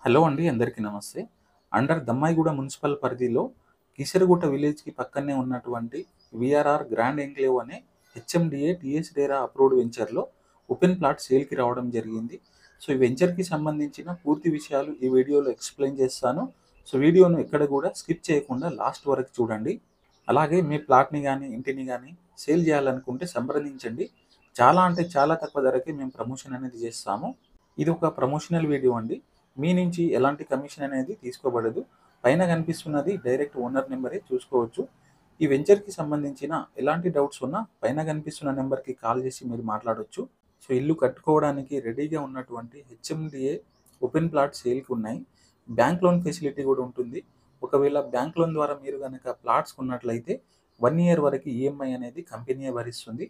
Hello అండి, అందరికీ నమస్తే. అండర్ దమ్మాయిగూడ మున్సిపల్ పరిధిలో కీసరగుట్ట విలేజ్‌కి పక్కనే ఉన్నటువంటి వీఆర్ఆర్ గ్రాండ్ ఎంక్లేవ్ అనే హెచ్ఎండిఏ టీఎస్ డేరా అప్రూవ్డ్ వెంచర్‌లో ఓపెన్ ప్లాట్ సేల్‌కి రావడం జరిగింది. సో, ఈ వెంచర్‌కి సంబంధించిన పూర్తి విషయాలు ఈ వీడియోలో ఎక్స్‌ప్లెయిన్ చేస్తాను. సో, వీడియోను ఎక్కడ కూడా స్కిప్ చేయకుండా లాస్ట్ వరకు చూడండి. అలాగే మీ ప్లాట్‌ని గానీ, ఇంటిని గానీ సేల్ చేయాలనుకుంటే సంప్రదించండి. చాలా అంటే చాలా తక్కువ ధరకే మేము ప్రమోషన్ అనేది చేస్తాము. ఇది ఒక ప్రమోషనల్ వీడియో అండి. మీ నుంచి ఎలాంటి కమిషన్ అనేది తీసుకోబడదు. పైన కనిపిస్తున్నది డైరెక్ట్ ఓనర్ నెంబరే, చూసుకోవచ్చు. ఈ వెంచర్‌కి సంబంధించిన ఎలాంటి డౌట్స్ ఉన్నా పైన కనిపిస్తున్న నెంబర్‌కి కాల్ చేసి మీరు మాట్లాడొచ్చు. సో, ఇల్లు కట్టుకోవడానికి రెడీగా ఉన్నటువంటి హెచ్ఎండిఏ ఓపెన్ ప్లాట్ సేల్‌కి ఉన్నాయి. బ్యాంక్ లోన్ ఫెసిలిటీ కూడా ఉంటుంది. ఒకవేళ బ్యాంక్ లోన్ ద్వారా మీరు గనక ప్లాట్స్ కొన్నట్లయితే 1 ఇయర్ వరకు ఈఎంఐ అనేది కంపెనీయే భరిస్తుంది.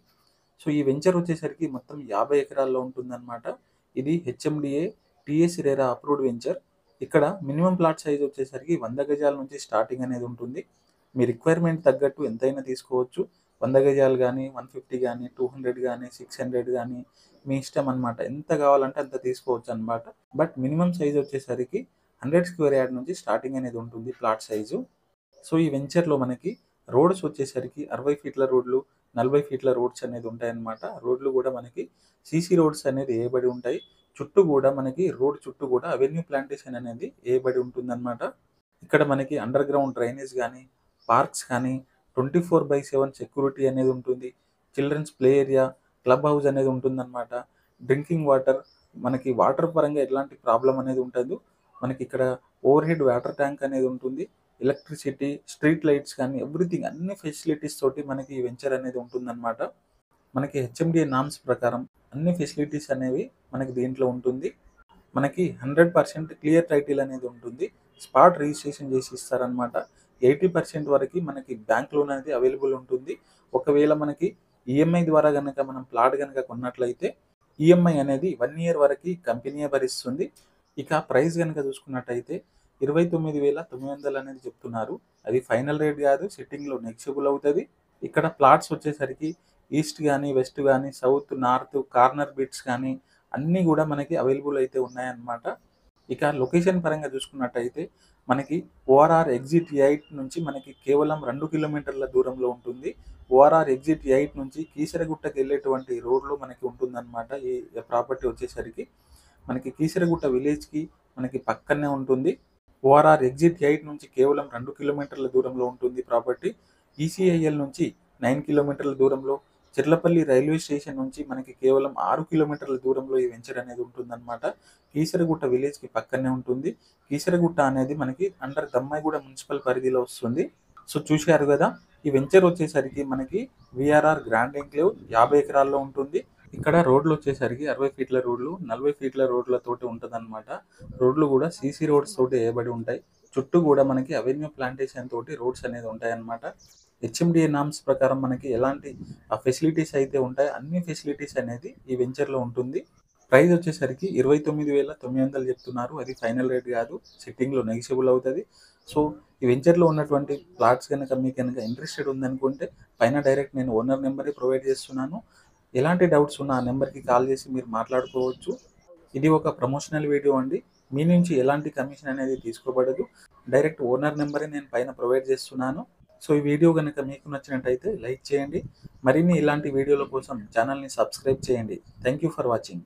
సో, ఈ వెంచర్ వచ్చేసరికి మొత్తం 50 ఎకరాల్లో ఉంటుందన్నమాట. ఇది HMDA TS RERA approved venture. ఇక్కడ మినిమం ప్లాట్ సైజ్ వచ్చేసరికి 100 గజాల నుంచి స్టార్టింగ్ అనేది ఉంటుంది. మీ రిక్వైర్మెంట్ తగ్గట్టు ఎంతైనా తీసుకోవచ్చు. 100 గజాలు గానీ, 150 గానీ, 200 గానీ, 600 గానీ మీ ఇష్టం అనమాట. ఎంత కావాలంటే అంత తీసుకోవచ్చనమాట. బట్ మినిమం సైజ్ వచ్చేసరికి 100 స్క్వేర్ యార్డ్ నుంచి స్టార్టింగ్ అనేది ఉంటుంది ప్లాట్ సైజు. సో, ఈ వెంచర్‌లో మనకి రోడ్స్ వచ్చేసరికి 60 ఫీట్ల రోడ్లు, 40 ఫీట్ల రోడ్స్ అనేది ఉంటాయన్నమాట. రోడ్లు గూడా మనకి సీసీ రోడ్స్ అనేది ఏయబడి ఉంటాయి. చుట్టూ గూడా మనకి రోడ్ చుట్టూ గూడా అవెన్యూ ప్లాంటేషన్ అనేది ఏయబడి ఉంటుందన్నమాట. ఇక్కడ మనకి అండర్ గ్రౌండ్ డ్రైనేజ్ గానీ, పార్క్స్ కానీ, 24/7 సెక్యూరిటీ అనేది ఉంటుంది. Children's play area, club house అనేది ఉంటుందన్నమాట. డ్రింకింగ్ వాటర్, మనకి వాటర్ పరంగా ఎలాంటి ప్రాబ్లమ్ అనేది ఉండదు. మనకిక్కడ ఓవర్ హెడ్ వాటర్ ట్యాంక్ అనేది ఉంటుంది. ఎలక్ట్రిసిటీ, స్ట్రీట్ లైట్స్ కానీ ఎవ్రీథింగ్ అన్ని ఫెసిలిటీస్ తోటి మనకి ఈ వెంచర్ అనేది ఉంటుందన్నమాట. మనకి హెచ్ఎండిఏ నార్మ్స్ ప్రకారం అన్ని ఫెసిలిటీస్ అనేవి మనకి దీంట్లో ఉంటుంది. మనకి 100% క్లియర్ టైటిల్ అనేది ఉంటుంది. స్పాట్ రిజిస్ట్రేషన్ చేసి ఇస్తారనమాట. 80% వరకు మనకి బ్యాంక్ లోన్ అనేది అవైలబుల్ ఉంటుంది. ఒకవేళ మనకి ఈఎంఐ ద్వారా గనక మనం ప్లాట్ గనక కొన్నట్లయితే ఈఎంఐ అనేది 1 ఇయర్ వరకు కంపెనీయే భరిస్తుంది. ఇక ప్రైస్ గనక చూసుకున్నట్టయితే 29,900 అనేది చెప్తున్నారు. అది ఫైనల్ రేట్ కాదు. సిట్టింగ్‌లో నెగోషియబుల్ అవుతది. ఇక్కడ ప్లాట్స్ వచ్చేసరికి ఈస్ట్ గానీ, వెస్ట్ గానీ, సౌత్, నార్త్, కార్నర్ బిట్స్ కానీ అన్నీ గూడా మనకి అవైలబుల్ అయితే ఉన్నాయన్నమాట. ఇక లొకేషన్ పరంగా చూసుకున్నట్టయితే మనకి ఓఆర్ఆర్ ఎగ్జిట్ 8 నుంచి మనకి కేవలం 2 కిలోమీటర్ల దూరంలో ఉంటుంది. ఓఆర్ఆర్ ఎగ్జిట్ 8 నుంచి కీసరగుట్టకెళ్ళేటువంటి రోడ్‌లో మనకి ఉంటుందన్నమాట. ఈ ప్రాపర్టీ వచ్చేసరికి మనకి కీసరగుట్ట విలేజ్‌కి మనకి పక్కనే ఉంటుంది. ఓఆర్ఆర్ ఎగ్జిట్ 8 నుంచి కేవలం 2 కిలోమీటర్ల దూరంలో ఉంటుంది ప్రాపర్టీ. ఈసీఐఎల్ నుంచి 9 కిలోమీటర్ల దూరంలో, చిర్లపల్లి రైల్వే స్టేషన్ నుంచి మనకి కేవలం 6 కిలోమీటర్ల దూరంలో ఈ వెంచర్ అనేది ఉంటుందన్నమాట. కీసరగుట్ట విలేజ్‌కి పక్కనే ఉంటుంది. కీసరగుట్ట అనేది మనకి అండర్ దమ్మాయిగూడ మున్సిపల్ పరిధిలో వస్తుంది. సో, చూశారు గదా! ఈ వెంచర్ వచ్చేసరికి మనకి వీఆర్ఆర్ గ్రాండ్ ఎంక్లేవ్ 50 ఎకరాల్లో ఉంటుంది. ఇక్కడ రోడ్లొచ్చేసరికి 60 ఫీట్ల రోడ్లు, 40 ఫీట్ల రోడ్లతోటి ఉంటదనమాట. రోడ్లు గూడా సీసీ రోడ్స్ తోటి ఏయబడి ఉంటాయి. చుట్టూ గూడా మనకి అవెన్యూ ప్లాంటేషన్ తోటి రోడ్స్ అనేది ఉంటాయన్నమాట. హెచ్ఎండిఏ నార్మ్స్ ప్రకారం మనకి ఎలాంటి ఫెసిలిటీస్ అయితే ఉంటాయో అన్ని ఫెసిలిటీస్ అనేది ఈ వెంచర్‌లో ఉంటుంది. ప్రైస్ వచ్చేసరికి 29,900 చెప్తున్నారు. అది ఫైనల్ రేట్ గాదు. సిట్టింగ్‌లో నెగోషియబుల్ అవుతది. సో, ఈ వెంచర్‌లో ఉన్నటువంటి ప్లాట్స్ గనక మీకు గనక ఇంట్రెస్టెడ్ ఉందనుకుంటే పైన డైరెక్ట్ నేను ఓనర్ నెంబరే ప్రొవైడ్ చేస్తున్నాను. ఎలాంటి డౌట్స్ ఉన్నా ఆ నెంబర్‌కి కాల్ చేసి మీరు మాట్లాడుకోవచ్చు. ఇది ఒక ప్రమోషనల్ వీడియో అండి. మీ నుంచి ఎలాంటి కమిషన్ అనేది తీసుకోబడదు. డైరెక్ట్ ఓనర్ నెంబరే నేను పైన ప్రొవైడ్ చేస్తున్నాను. సో, ఈ వీడియో గనక మీకు నచ్చినట్టయితే లైక్ చేయండి. మరిన్ని ఇలాంటి వీడియోల కోసం ఛానల్‌ని సబ్స్క్రైబ్ చేయండి. Thank you for watching.